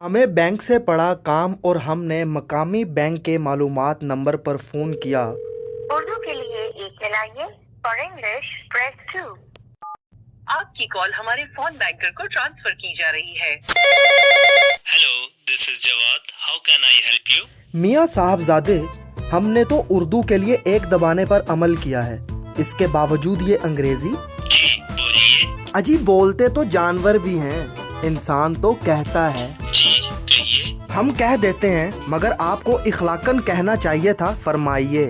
हमें बैंक से पड़ा काम और हमने मकामी बैंक के मालूमात नंबर पर फोन किया। उर्दू के लिए एक चलाइए, फॉर इंग्लिश प्रेस 2। आपकी कॉल हमारे फोन बैंकर को ट्रांसफर की जा रही है। Hello, this is Javad. How can I help you? मियाँ साहबजादे, हमने तो उर्दू के लिए एक दबाने पर अमल किया है, इसके बावजूद ये अंग्रेजी। जी बोलिए। अजी बोलते तो जानवर भी हैं, इंसान तो कहता है। जी कहिए। हम कह देते हैं मगर आपको इखलाकन कहना चाहिए था, फरमाइए।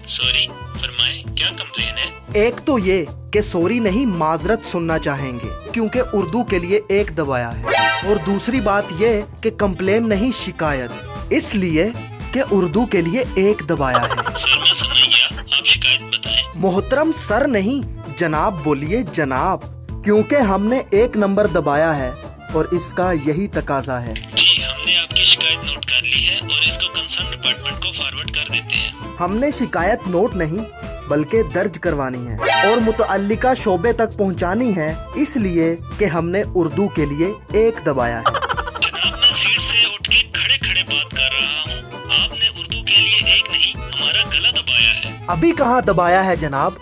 सॉरी, फरमाए, क्या कंप्लेन है? एक तो ये कि सॉरी नहीं माजरत सुनना चाहेंगे क्योंकि उर्दू के लिए एक दबाया है, और दूसरी बात ये कि कंप्लेन नहीं शिकायत, इसलिए कि उर्दू के लिए एक दबाया है। सर मैं समझ गया, आप शिकायत बताएं। मोहतरम सर नहीं जनाब बोलिए जनाब, क्योंकि हमने एक नंबर दबाया है और इसका यही तकाजा है। जी हमने आपकी शिकायत नोट कर ली है और इसको कंसर्न डिपार्टमेंट को फॉरवर्ड कर देते हैं। हमने शिकायत नोट नहीं बल्कि दर्ज करवानी है और मुतअल्लिका शोबे तक पहुंचानी है, इसलिए कि हमने उर्दू के लिए एक दबाया है। जनाब मैं सीट से उठ के खड़े खड़े बात कर रहा हूँ, आपने उर्दू के लिए एक नहीं हमारा गला दबाया है। अभी कहाँ दबाया है जनाब,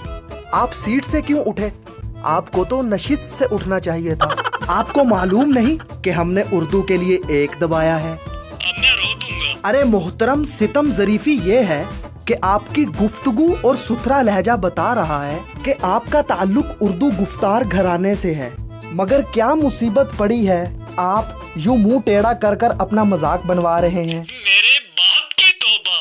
आप सीट से क्यों उठे? आपको तो नशिस्त से उठना चाहिए था। आपको मालूम नहीं कि हमने उर्दू के लिए एक दबाया है? अब मैं रो दूंगा। अरे मोहतरम सितम जरीफी ये है कि आपकी गुफ्तगू और सुथरा लहजा बता रहा है कि आपका ताल्लुक उर्दू गुफ्तार घराने से है, मगर क्या मुसीबत पड़ी है, आप यूं मुंह टेढ़ा कर कर अपना मजाक बनवा रहे हैं। मेरे बाप की तौबा।